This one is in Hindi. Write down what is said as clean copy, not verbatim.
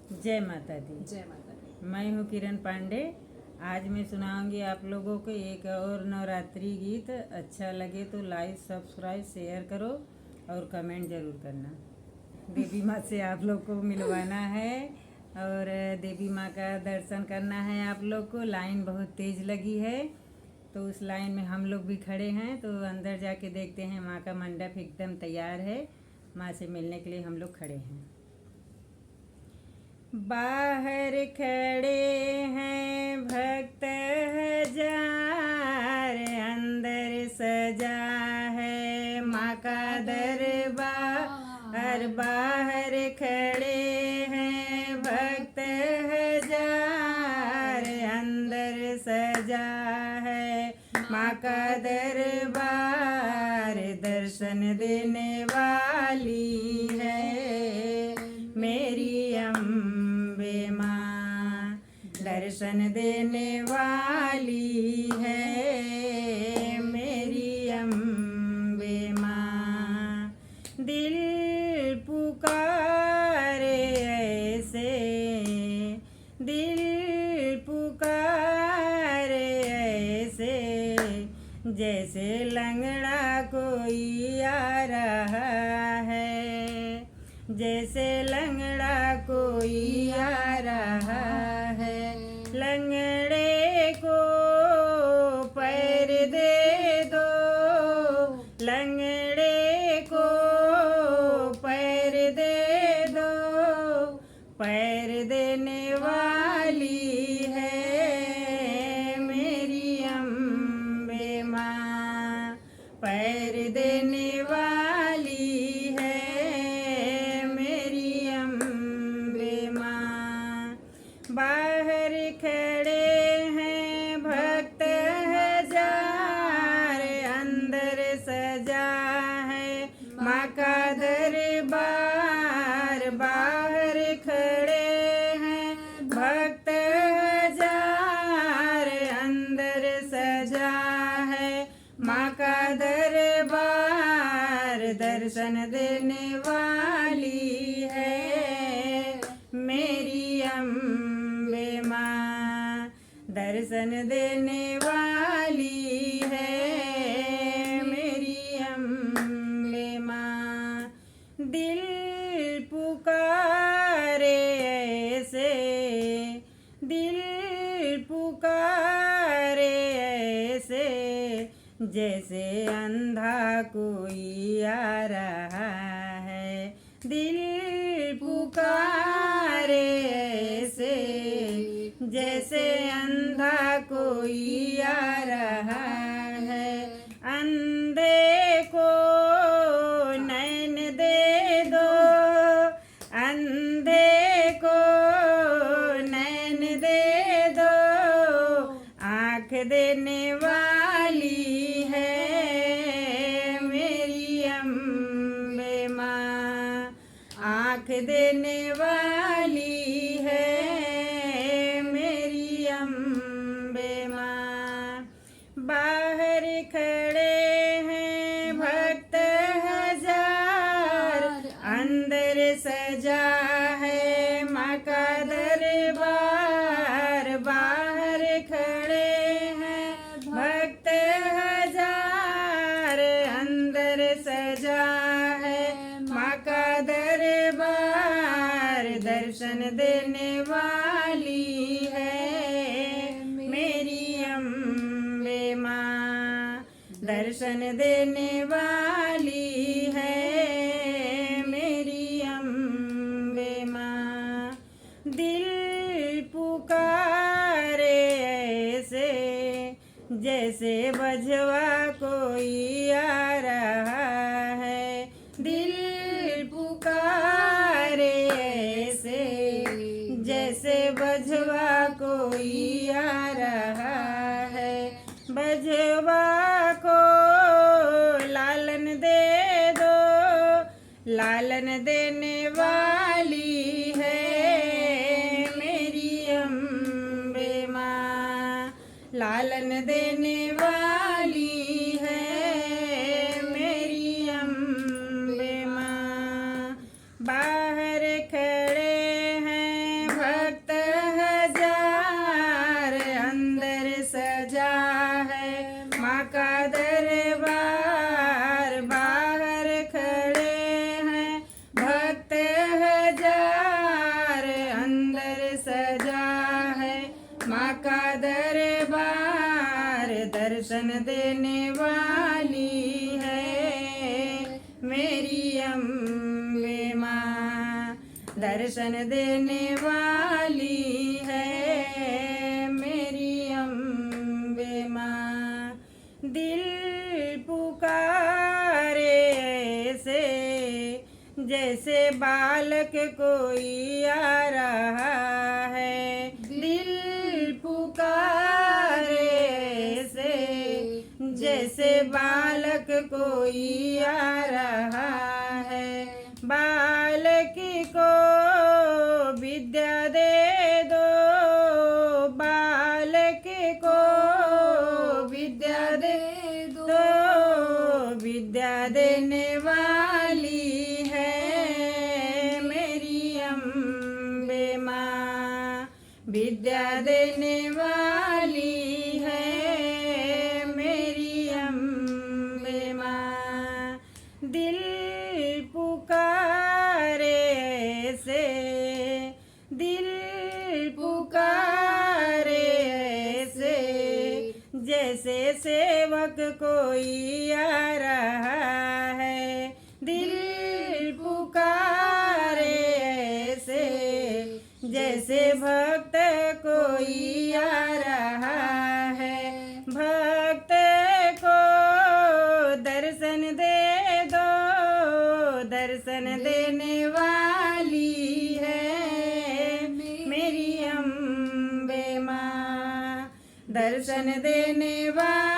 जय माता दी। जय माता दी। मैं हूँ किरण पांडे। आज मैं सुनाऊंगी आप लोगों को एक और नवरात्रि गीत। अच्छा लगे तो लाइक सब्सक्राइब शेयर करो और कमेंट ज़रूर करना। देवी माँ से आप लोग को मिलवाना है और देवी माँ का दर्शन करना है आप लोग को। लाइन बहुत तेज़ लगी है तो उस लाइन में हम लोग भी खड़े हैं, तो अंदर जाके देखते हैं। माँ का मंडप एकदम तैयार है, माँ से मिलने के लिए हम लोग खड़े हैं। बाहर खड़े हैं भक्त हजार, अंदर सजा है माँ का दरबार। बाहर खड़े हैं भक्त हजार, अंदर सजा है माँ का दरबार। दर्शन देने वाली है मेरी अम्बे माँ, दर्शन देने वाली है मेरी अम्बे माँ। दिल पुकारे ऐसे, दिल पुकारे ऐसे, जैसे लंगड़ा कोई आ रहा है, जैसे लंगड़ा कोई आ रहा है। लंगड़े को पैर दे दो, लंगड़े को पैर दे दो, पैर देने वाली है मेरी अम्बे माँ, पैर देने वाली है मेरी अम्बे माँ। बाहर खड़े हैं भक्त हजार, अंदर सजा है माँ का दरबार। बाहर खड़े हैं भक्त हजार, अंदर सजा है माँ का दरबार। दर्शन देने वाली है मेरी अम्बे माँ, दर्शन देने वाली है मेरी अम्बे माँ। दिल पुकारे ऐसे, दिल पुकारे ऐसे, जैसे अंधा कोई आ रहा है। दिल पुकारे ऐसे, जैसे अंधा कोई आ रहा है। अंधे को नैन दे दो, अंधे को नैन दे दो, आँख देने वाली है मेरी अम्बे माँ, आँख देने वाली है मेरी अम्बे माँ। बाहर खड़े हैं भक्त हजार, अंदर सजा है माँ का दरबार। बाहर खड़े हैं भक्त हजार, अंदर सजा है माँ का दरबार। दर्शन देने वाली है मेरी अम्बे माँ, दर्शन देने वाली है मेरी अम्बे माँ। दिल पुकारे ऐसे, जैसे बजवा कोई आ रहा है। दिल पुकारे ऐसे, जैसे बजवा कोई आ रहा है। बजवा को लालन दे दो, लालन देने वाली है मेरी अम्बे माँ, लालन देने वाली है मेरी अम्बे माँ। बाहर खड़े हैं दर्शन देने वाली है मेरी अम्बे माँ, दर्शन देने वाली है मेरी अम्बे माँ। दिल पुकारे ऐसे जैसे बालक कोई आ रहा है, दिल पुकारे ऐसे जैसे बालक कोई आ रहा है। बालक को विद्या दे दो, बालक को विद्या दे दो, विद्या देने वाली है मेरी अम्बे माँ, विद्या देने वाली है मेरी अम्बे माँ। दिल पुकारे ऐसे, दिल पुकारे ऐसे जैसे सेवक कोई आ रहा है, दिल पुकारे ऐसे जैसे भक्त कोई आ रहा है। भक्त को दर्शन दे दो, दर्शन देने वाली है मेरी अम्बे माँ, दर्शन देने वाली